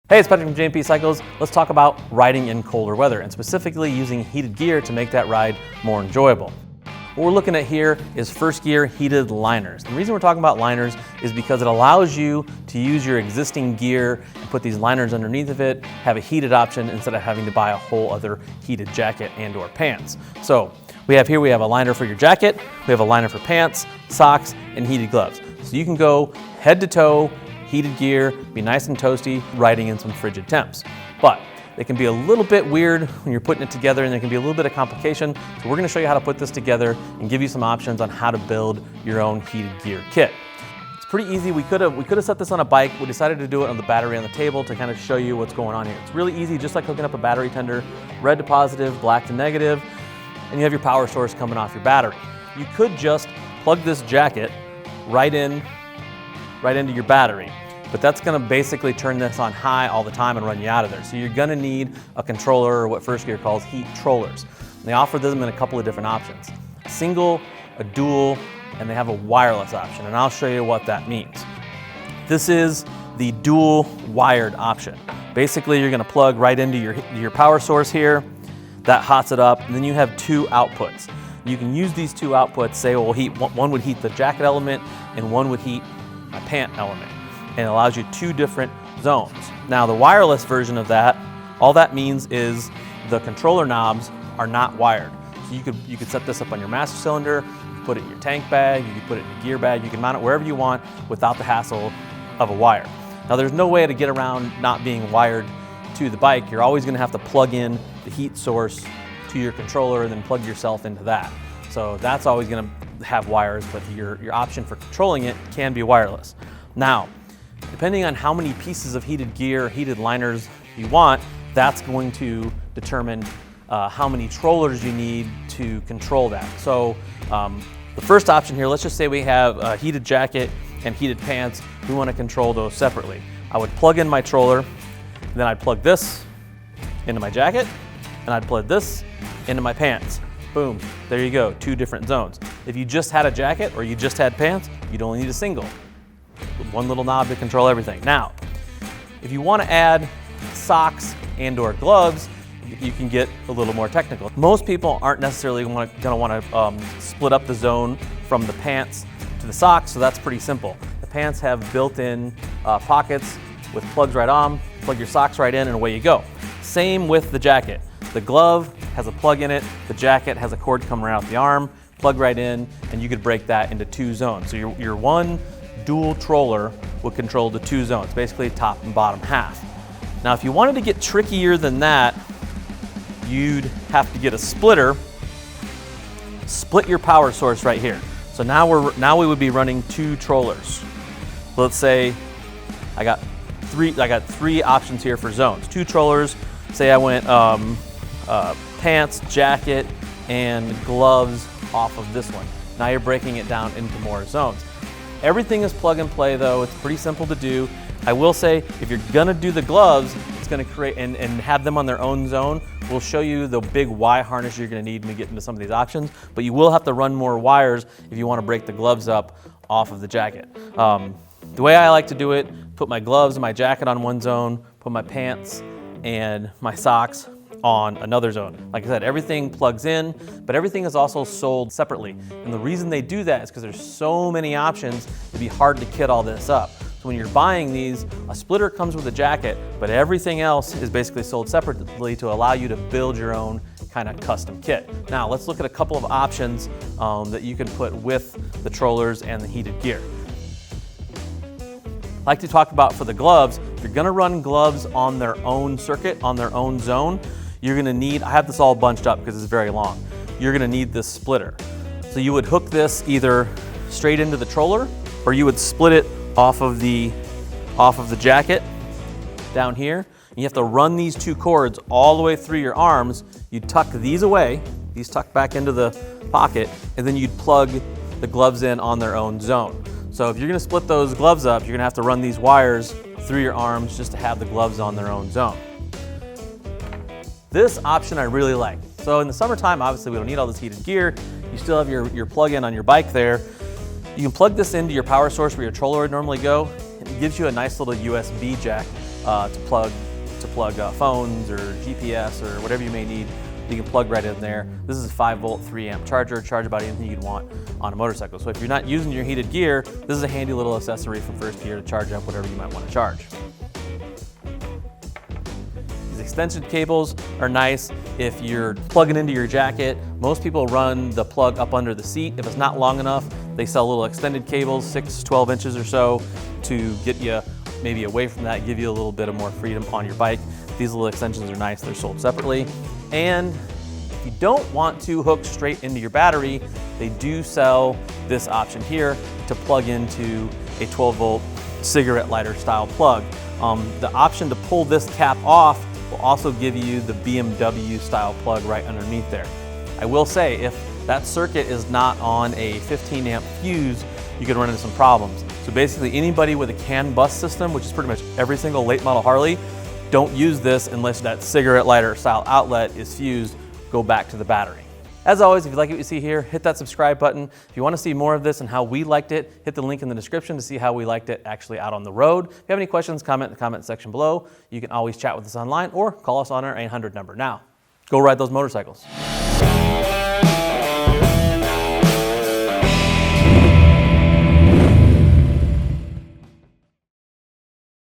Hey, it's Patrick from J&P Cycles. Let's talk about riding in colder weather and specifically using heated gear to make that ride more enjoyable. What we're looking at here is Firstgear heated liners. The reason we're talking about liners is because it allows you to use your existing gear and put these liners underneath of it, have a heated option instead of having to buy a whole other heated jacket and or pants. So we have a liner for your jacket, we have a liner for pants, socks, and heated gloves. So you can go head to toe, heated gear, be nice and toasty, riding in some frigid temps. But it can be a little bit weird when you're putting it together and there can be a little bit of complication. So we're gonna show you how to put this together and give you some options on how to build your own heated gear kit. It's pretty easy. We could have set this on a bike. We decided to do it on the battery on the table to kind of show you what's going on here. It's really easy, just like hooking up a battery tender, red to positive, black to negative, and you have your power source coming off your battery. You could just plug this jacket right into your battery, but that's gonna basically turn this on high all the time and run you out of there. So you're gonna need a controller, or what Firstgear calls heat trollers. And they offer them in a couple of different options. A single, a dual, and they have a wireless option, and I'll show you what that means. This is the dual wired option. Basically, you're gonna plug right into your power source here, that hots it up, and then you have two outputs. You can use these two outputs, say, well, one would heat the jacket element, and one would heat a pant element. And it allows you two different zones. Now the wireless version of that, all that means is the controller knobs are not wired. So you could set this up on your master cylinder, you can put it in your tank bag, you can put it in your gear bag, you can mount it wherever you want without the hassle of a wire. Now there's no way to get around not being wired to the bike. You're always gonna have to plug in the heat source to your controller and then plug yourself into that. So that's always gonna have wires, but your option for controlling it can be wireless. Now, depending on how many pieces of heated gear, heated liners you want, that's going to determine how many trollers you need to control that. So the first option here, let's just say we have a heated jacket and heated pants. We want to control those separately. I would plug in my troller, then I'd plug this into my jacket, and I'd plug this into my pants. Boom, there you go, two different zones. If you just had a jacket or you just had pants, you'd only need a single. One little knob to control everything. Now, if you want to add socks and or gloves, you can get a little more technical. Most people aren't necessarily going to want to split up the zone from the pants to the socks, so that's pretty simple. The pants have built-in pockets with plugs right on, plug your socks right in, and away you go. Same with the jacket. The glove has a plug in it, the jacket has a cord coming right out the arm, plug right in, and you could break that into two zones. So your one dual troller would control the two zones, basically top and bottom half. Now, if you wanted to get trickier than that, you'd have to get a splitter, split your power source right here. So now we would be running two trollers. Let's say I got three options here for zones. Two trollers, say I went pants, jacket, and gloves off of this one. Now you're breaking it down into more zones. Everything is plug and play though, it's pretty simple to do. I will say, if you're gonna do the gloves, it's gonna create, and have them on their own zone, we'll show you the big Y harness you're gonna need when we get into some of these options, but you will have to run more wires if you wanna break the gloves up off of the jacket. The way I like to do it, put my gloves and my jacket on one zone, put my pants and my socks on another zone. Like I said, everything plugs in, but everything is also sold separately. And the reason they do that is because there's so many options, it'd be hard to kit all this up. So when you're buying these, a splitter comes with a jacket, but everything else is basically sold separately to allow you to build your own kind of custom kit. Now let's look at a couple of options that you can put with the trollers and the heated gear. I like to talk about for the gloves, if you're gonna run gloves on their own circuit, on their own zone, you're gonna need, I have this all bunched up because it's very long, you're gonna need this splitter. So you would hook this either straight into the troller, or you would split it off of the jacket down here. And you have to run these two cords all the way through your arms. You tuck these away, these tuck back into the pocket, and then you'd plug the gloves in on their own zone. So if you're gonna split those gloves up, you're gonna have to run these wires through your arms just to have the gloves on their own zone. This option I really like. So in the summertime, obviously we don't need all this heated gear. You still have your plug-in on your bike there. You can plug this into your power source where your troller would normally go. It gives you a nice little USB jack to plug phones or GPS or whatever you may need. You can plug right in there. This is a 5-volt, 3-amp charger, charge about anything you'd want on a motorcycle. So if you're not using your heated gear, this is a handy little accessory from Firstgear to charge up whatever you might want to charge. These extension cables are nice if you're plugging into your jacket. Most people run the plug up under the seat. If it's not long enough, they sell little extended cables, 6 to 12 inches or so, to get you maybe away from that, give you a little bit of more freedom on your bike. These little extensions are nice, they're sold separately. And if you don't want to hook straight into your battery, they do sell this option here to plug into a 12-volt cigarette lighter style plug. The option to pull this cap off will also give you the BMW style plug right underneath there. I will say, if that circuit is not on a 15-amp fuse, you can run into some problems. So basically anybody with a CAN bus system, which is pretty much every single late model Harley, don't use this unless that cigarette lighter style outlet is fused. Go back to the battery. As always, if you like what you see here, hit that subscribe button. If you want to see more of this and how we liked it, hit the link in the description to see how we liked it actually out on the road. If you have any questions, comment in the comment section below. You can always chat with us online or call us on our 800 number. Now, go ride those motorcycles.